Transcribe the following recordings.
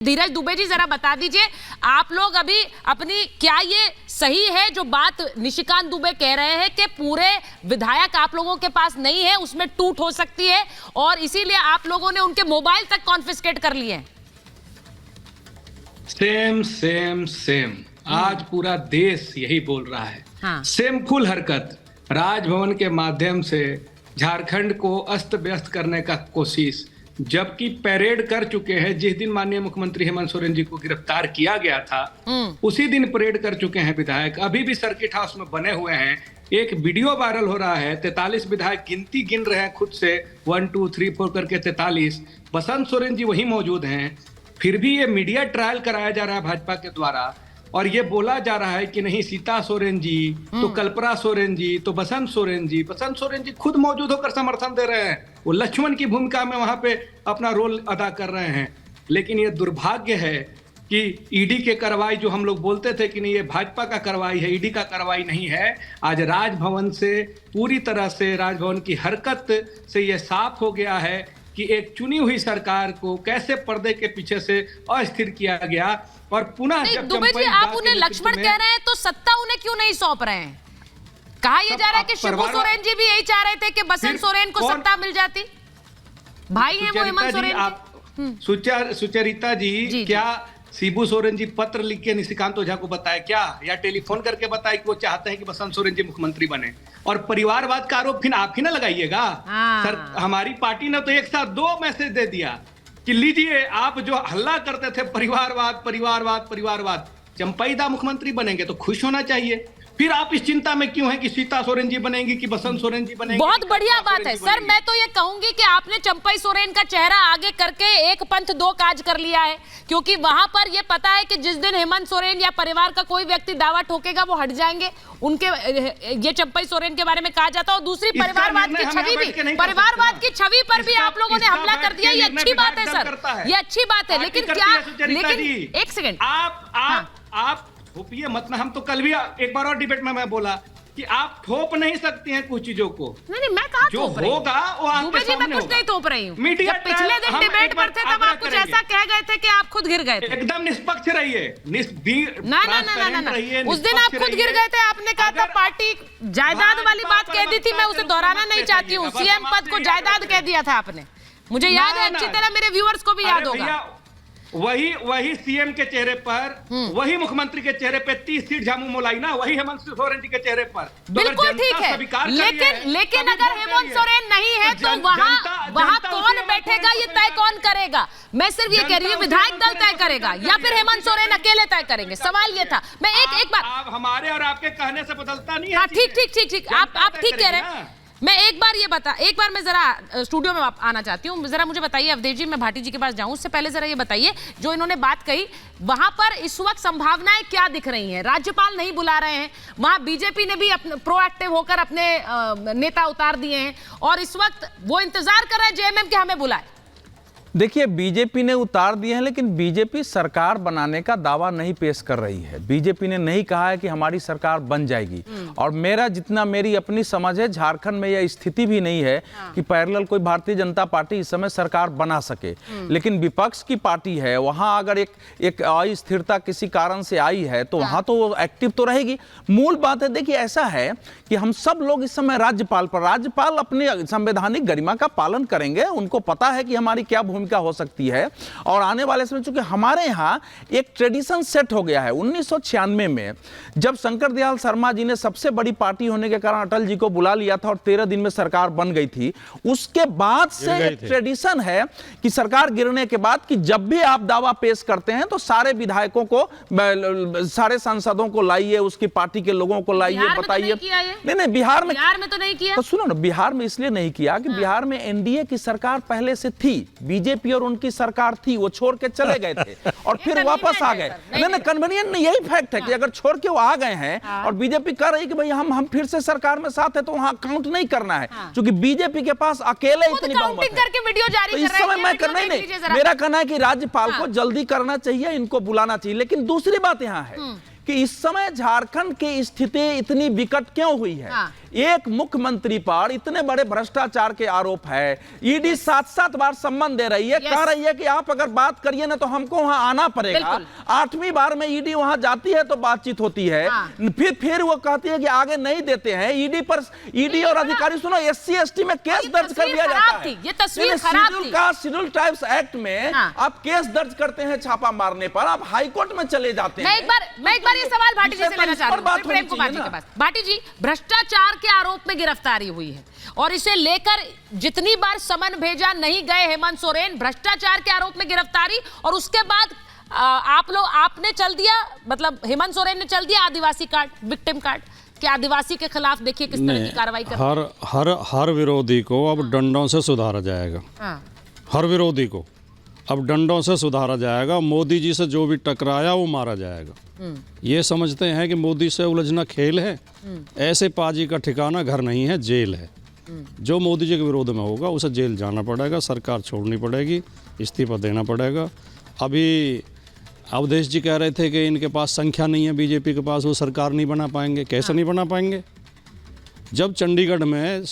धीरज दुबे जी जरा बता दीजिए, आप लोग अभी अपनी, क्या ये सही है जो बात निशिकांत दुबे कह रहे हैं कि पूरे विधायक आप लोगों के पास नहीं है, उसमें टूट हो सकती है और इसीलिए आप लोगों ने उनके मोबाइल तक कॉन्फिस्केट कर लिए हैं? सेम आज पूरा देश यही बोल रहा है। हाँ। सेमफुल हरकत, राजभवन के माध्यम से झारखंड को अस्त व्यस्त करने का कोशिश, जबकि परेड कर चुके हैं। जिस दिन माननीय मुख्यमंत्री हेमंत सोरेन जी को गिरफ्तार किया गया था उसी दिन परेड कर चुके हैं विधायक, अभी भी सर्किट हाउस में बने हुए हैं। एक वीडियो वायरल हो रहा है, 43 विधायक गिनती गिन रहे हैं खुद से, 1 2 3 4 करके 43। बसंत सोरेन जी वही मौजूद हैं, फिर भी ये मीडिया ट्रायल कराया जा रहा है भाजपा के द्वारा और ये बोला जा रहा है कि नहीं सीता सोरेन जी तो कल्पना सोरेन जी तो बसंत सोरेन जी खुद मौजूद होकर समर्थन दे रहे हैं। वो लक्ष्मण की भूमिका में वहां पे अपना रोल अदा कर रहे हैं। लेकिन ये दुर्भाग्य है कि ईडी के कार्रवाई, जो हम लोग बोलते थे कि नहीं ये भाजपा का कार्रवाई है, ईडी का कार्रवाई नहीं है, आज राजभवन से पूरी तरह से राजभवन की हरकत से ये साफ हो गया है कि एक चुनी हुई सरकार को कैसे पर्दे के पीछे से अस्थिर किया गया। और पुनः जब दुबे जी आप उन्हें लक्ष्मण कह रहे हैं तो सत्ता उन्हें क्यों नहीं सौंप रहे हैं? कहा यह जा रहा है कि शिबू सोरेन जी भी यही चाह रहे थे कि बसंत सोरेन को सत्ता मिल जाती। भाई हैं वो हेमंत सोरेन। सुचरिता जी क्या शिबू सोरेन जी पत्र लिख के निशिकांत ओझा को बताए क्या, या टेलीफोन करके बताए कि वो चाहते हैं कि बसंत सोरेन जी मुख्यमंत्री बने? और परिवारवाद का आरोप फिर आप ही ना लगाइएगा। सर हमारी पार्टी ने तो एक साथ 2 मैसेज दे दिया कि लीजिए, आप जो हल्ला करते थे परिवारवाद, चंपईदा मुख्यमंत्री बनेंगे तो खुश होना चाहिए, फिर आप इस चिंता में क्यों हैं कि सीता सोरेन जी बनेंगी कि बसंत सोरेन जी बनेंगी? बहुत बढ़िया बात है सर, मैं तो ये कहूंगी कि आपने चंपई सोरेन का चेहरा आगे करके एक पंथ 2 काज कर लिया है, क्योंकि वहां पर ये पता है कि जिस दिन हेमंत सोरेन या परिवार का कोई व्यक्ति दावा ठोकेगा वो हट जाएंगे उनके, ये चंपई सोरेन के बारे में कहा जाता है। और दूसरी परिवारवाद की छवि भी, परिवारवाद की छवि पर भी आप लोगों ने हमला कर दिया। ये अच्छी बात है सर, ये अच्छी बात है, लेकिन क्या, लेकिन एक सेकेंड, आप थोपिए मत ना। हम तो कल भी एक बार और डिबेट में मैं बोला कि आप थोप नहीं सकती हैं कुछ चीजों को। नहीं मैं कहा जो होगा वो आपके सामने मैं कुछ नहीं थोप रही हूँ। मीडिया पिछले दिन डिबेट पर थे तब आप कुछ ऐसा कह गए थे कि आप खुद गिर गए थे। एकदम निष्पक्ष रहिए, ना उस दिन आप खुद गिर गए थे। आपने कहा था पार्टी जायदाद वाली बात कह दी थी, मैं उसे दोहराना नहीं चाहती हूँ। सीएम पद को जायदाद कह दिया था आपने, मुझे याद है अच्छी तरह, मेरे व्यूअर्स को भी याद होगा। वही सीएम के चेहरे पर, वही मुख्यमंत्री के चेहरे पे 30 सीट झामू मोलाई ना, वही हेमंत सोरेन जी के चेहरे पर। बिल्कुल ठीक है, लेकिन अगर हेमंत सोरेन नहीं है तो वहां कौन बैठेगा ये तय कौन करेगा? मैं सिर्फ ये कह रही हूँ विधायक दल तय करेगा या फिर हेमंत सोरेन अकेले तय करेंगे? सवाल ये था। मैं एक बार, आप हमारे और आपके कहने से बदलता नहीं है। हाँ ठीक, आप ठीक कह रहे हैं। मैं एक बार मैं जरा स्टूडियो में आना चाहती हूँ। जरा मुझे बताइए अवधेश जी, मैं भाटी जी के पास जाऊं उससे पहले जरा ये बताइए, जो इन्होंने बात कही वहां पर इस वक्त संभावनाएं क्या दिख रही हैं? राज्यपाल नहीं बुला रहे हैं, वहां बीजेपी ने भी अपने प्रोएक्टिव होकर अपने नेता उतार दिए हैं और इस वक्त वो इंतजार कर रहे हैं जेएमएम के हमें बुलाए। देखिए, बीजेपी ने उतार दिए हैं, लेकिन बीजेपी सरकार बनाने का दावा नहीं पेश कर रही है। बीजेपी ने नहीं कहा है कि हमारी सरकार बन जाएगी। और मेरी अपनी समझ है, झारखंड में यह स्थिति भी नहीं है कि पैरेलल कोई भारतीय जनता पार्टी इस समय सरकार बना सके। लेकिन विपक्ष की पार्टी है, वहां अगर एक अस्थिरता किसी कारण से आई है तो वहां तो वो एक्टिव तो रहेगी। मूल बात है, देखिए ऐसा है कि हम सब लोग इस समय राज्यपाल अपनी संवैधानिक गरिमा का पालन करेंगे। उनको पता है कि हमारी क्या भूमिका हो सकती है और आने वाले समय, चूंकि हमारे यहाँ एक ट्रेडिशन सेट हो गया है। 1996 में जब शंकर दयाल शर्मा जी ने सबसे बड़ी पार्टी होने के कारण अटल जी को बुला लिया था और 13 दिन में सरकार बन गई थी, उसके बाद से एक ट्रेडिशन है कि सरकार गिरने के बाद कि जब भी आप दावा पेश करते हैं तो सारे विधायकों को, सारे सांसदों को लाइए, उसकी पार्टी के लोगों को लाइए, बताइए। नहीं, बिहार में तो नहीं किया। तो सुनो ना, बिहार में इसलिए नहीं किया कि बिहार में एनडीए की सरकार पहले से थी, बीजेपी और उनकी सरकार थी, वो छोड़ के चले गए थे और फिर वापस आ गए। नहीं, कन्वीनियंट नहीं, यही फैक्ट है कि अगर छोड़ के वो आ गए हैं और बीजेपी कह रही है कि भाई हम फिर से सरकार में साथ है, तो वहां काउंट नहीं करना है, क्योंकि बीजेपी के पास अकेले इतनी बहुमत है। तो इस समय मैं करना ही नहीं, मेरा कहना है कि राज्यपाल को जल्दी करना चाहिए, इनको बुलाना चाहिए। लेकिन दूसरी बात यहां है कि इस समय झारखंड की स्थिति इतनी विकट क्यों हुई है? एक मुख्यमंत्री पर इतने बड़े भ्रष्टाचार के आरोप है, ईडी 7-7 बार सम्मन दे रही है, कह रही है कि आप अगर बात करिए ना तो हमको वहां आना पड़ेगा। 8वीं बार में ईडी वहां जाती है तो बातचीत होती है, फिर वो कहती है कि आगे नहीं देते हैं। ईडी और अधिकारी, सुनो, SC/ST में केस दर्ज कर दिया जाता है। ये तस्वीर खराब थी। शेड्यूल ट्राइब्स एक्ट में आप केस दर्ज करते हैं छापा मारने पर, आप हाईकोर्ट में चले जाते हैं। मैं एक बार ये सवाल भाटी जी से लेना चाह रही हूं, प्रेम कुमार जी के पास। भाटी जी, भ्रष्टाचार के आरोप में गिरफ्तारी हुई है और इसे लेकर जितनी बार समन भेजा नहीं गए हेमंत सोरेन, भ्रष्टाचार के आरोप में गिरफ्तारी, और उसके बाद आपने चल दिया, मतलब हेमंत सोरेन ने चल दिया आदिवासी कार्ड, विक्टिम कार्ड कि आदिवासी के खिलाफ देखिए किस तरह की कार्रवाई कर हर विरोधी को अब डंडों से सुधारा जाएगा। हर विरोधी को अब डंडों से सुधारा जाएगा। मोदी जी से जो भी टकराया वो मारा जाएगा। ये समझते हैं कि मोदी से उलझना खेल है। ऐसे पाजी का ठिकाना घर नहीं है, जेल है। जो मोदी जी के विरोध में होगा उसे जेल जाना पड़ेगा, सरकार छोड़नी पड़ेगी, इस्तीफा देना पड़ेगा। अभी अवधेश जी कह रहे थे कि इनके पास संख्या नहीं है, बीजेपी के पास, वो सरकार नहीं बना पाएंगे। कैसे नहीं बना पाएंगे? जब चंडीगढ़ में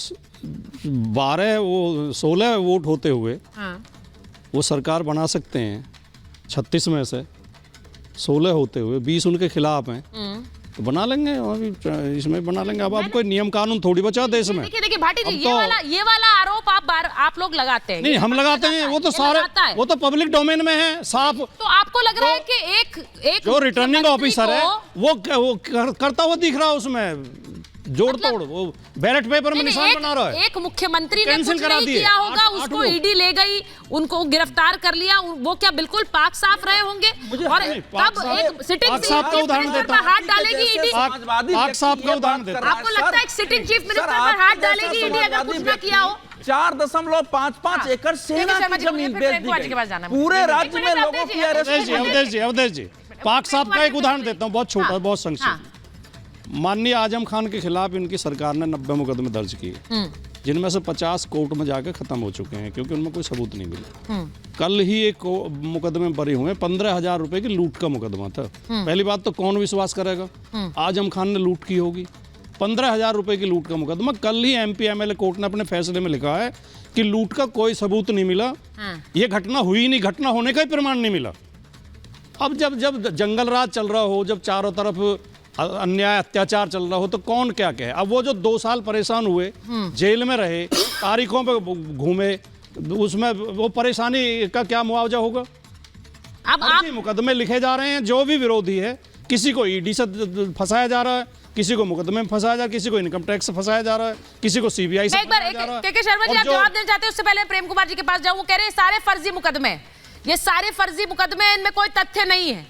16 वोट होते हुए वो सरकार बना सकते हैं, 36 में से 16 होते हुए 20 उनके खिलाफ हैं, तो बना लेंगे, और इसमें बना लेंगे। अब कोई नियम कानून थोड़ी बचा देश में। देखिए भाटी जी, ये वाला आरोप आप लोग लगाते हैं। नहीं, हम लगाते हैं, वो तो सारे, वो तो पब्लिक डोमेन में है साफ। तो आपको लग रहा है कि एक जो रिटर्निंग ऑफिसर है वो करता हुआ दिख रहा है, उसमें जोड़ तोड़, वो बैलेट पेपर में निशान बना रहा है। एक मुख्यमंत्री ने कुछ नहीं किया होगा, उसको ईडी ले गई, उनको गिरफ्तार कर लिया, वो क्या बिल्कुल पाक साफ रहे होंगे? और तब एक सिटिंग चीफ मिनिस्टर पर हाथ डालेगी ईडी? पाक साफ का उदाहरण देता हूं। आपको लगता है एक सिटिंग चीफ मिनिस्टर पर हाथ डालेगी ईडी अगर कुछ ना किया हो? 4.55 एकड़ सेना की जमीन बेच दी गई, पूरे राज्य में लोगों की अरेस्ट। अवधेश जी, पाक साफ का एक उदाहरण देता हूँ, बहुत छोटा, बहुत संक्षिप्त। माननीय आजम खान के खिलाफ इनकी सरकार ने 90 मुकदमे दर्ज किए, जिनमें से 50 कोर्ट में जाकर खत्म हो चुके हैं क्योंकि उनमें कोई सबूत नहीं मिला। कल ही एक मुकदमे बरी हुए, 15,000 रुपए की लूट का मुकदमा था। पहली बात तो कौन विश्वास करेगा आजम खान ने लूट की होगी? 15,000 रुपए की लूट का मुकदमा। कल ही MP MLA कोर्ट ने अपने फैसले में लिखा है कि लूट का कोई सबूत नहीं मिला, ये घटना हुई नहीं, घटना होने का ही प्रमाण नहीं मिला। अब जब जंगल राज चल रहा हो, जब चारों तरफ अन्याय अत्याचार चल रहा हो, तो कौन क्या कहे? अब वो जो 2 साल परेशान हुए, जेल में रहे, तारीखों पे घूमे, उसमें वो परेशानी का क्या मुआवजा होगा? अब आप मुकदमे लिखे जा रहे हैं, जो भी विरोधी है, किसी को ईडी से फंसाया जा रहा है, किसी को मुकदमे में फंसाया जा रहा है, किसी को इनकम टैक्स से फंसाया जा रहा है, किसी को CBI से फंसाया जा रहा है। के शर्मा जी, आप जवाब देना चाहते हैं? उससे पहले प्रेम कुमार जी के पास जाऊं। वो कह रहे हैं सारे फर्जी मुकदमे, ये सारे फर्जी मुकदमे, इनमें कोई तथ्य नहीं है।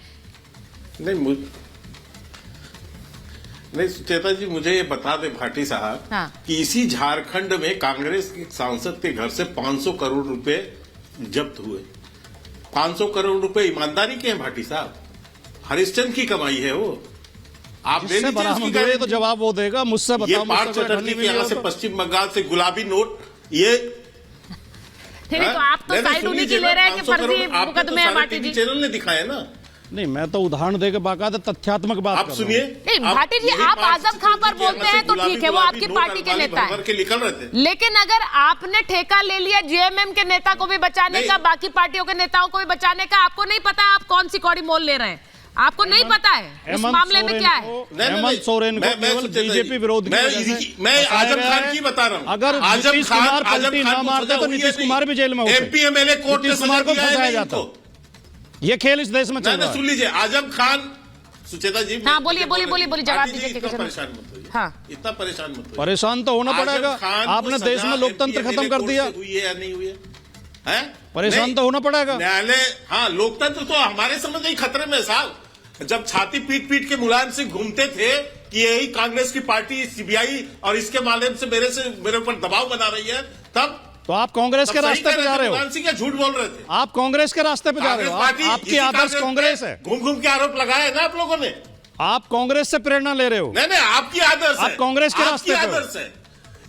नहीं सुचेता जी, मुझे ये बता दे भाटी साहब कि इसी झारखंड में कांग्रेस के सांसद के घर से 500 करोड़ रुपए जब्त हुए। 500 करोड़ रुपए ईमानदारी के हैं भाटी साहब, हरिश्चंद्र की कमाई है वो। आप तो जवाब वो देगा, मुझसे बताओ। पार्थ चटर्जी के यहाँ से, पश्चिम बंगाल से गुलाबी नोट, ये तो आप तो साइड उन्हीं की ले रहे हैं कि फर्जी मुकदमे हैं। भाटी जी, चैनल ने दिखाया ना। नहीं, मैं तो उदाहरण देकर बाकायदा तथ्यात्मक बात आप सुनिए। नहीं भाटी जी, आप आजम खान पर बोलते हैं तो ठीक है, वो आपकी पार्टी के नेता है, लेकिन अगर आपने ठेका ले लिया JMM के नेता को भी बचाने का, बाकी पार्टियों के नेताओं को भी बचाने का, आपको नहीं पता आप कौन सी कौड़ी मोल ले रहे हैं? आपको नहीं पता है इस मामले में क्या है? हेमंत सोरेन को केवल बीजेपी विरोधी, मैं आजम खान की बता रहा हूँ। अगर नीतीश कुमार पलटी ना मारते तो नीतीश कुमार भी जेल में होते। MP MLA कोर्ट ने कुमार को फंसाया जाता। ये खेल इस देश में चल रहा है। सुन लीजिए, आजम खान, सुचेता जी। हाँ, बोलिए जवाब दीजिए। इतना परेशान मत होइए, इतना परेशान मत होइए। परेशान तो होना पड़ेगा, आपने देश में लोकतंत्र खत्म कर दिया। हुई है या नहीं हुई है? परेशान तो होना पड़ेगा। न्यायालय, हाँ, लोकतंत्र तो हमारे समझ नहीं खतरे में साहब। जब छाती पीट पीट के मुलायम सिंह घूमते थे कि यही कांग्रेस की पार्टी CBI और इसके माध्यम से मेरे ऊपर दबाव बना रही है, तब तो आप कांग्रेस के रास्ते पे जा रहे हो। मुलायम सिंह क्या झूठ बोल रहे थे? आप कांग्रेस के रास्ते पे जा रहे हो। आपकी आदर्श कांग्रेस है। घूम घूम के आरोप लगाए ना आप लोगों ने। आप कांग्रेस से प्रेरणा ले रहे हो। नहीं, आपकी आदर्श है, आप कांग्रेस के रास्ते पे आदर्श है।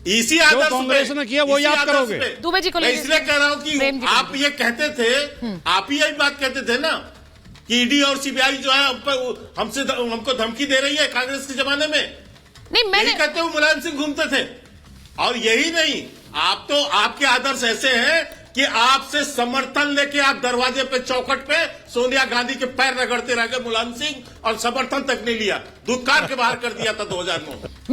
इसी आदर्श कांग्रेस ने किया वो याद करोगे। दुबे जी को इसलिए कह रहा हूं कि आप ये कहते थे, आप ही यही बात कहते थे ना कि ईडी और CBI जो है हमको धमकी दे रही है कांग्रेस के जमाने में। नहीं, मैंने यही कहते हुए मुलायम सिंह घूमते थे। और यही नहीं, आप तो, आपके आदर्श ऐसे हैं कि आपसे समर्थन लेके आप दरवाजे पे, चौखट पे सोनिया गांधी के पैर रगड़ते रह गए मुलायम सिंह, और समर्थन तक नहीं लिया, दुत्कार के बाहर कर दिया था 2009।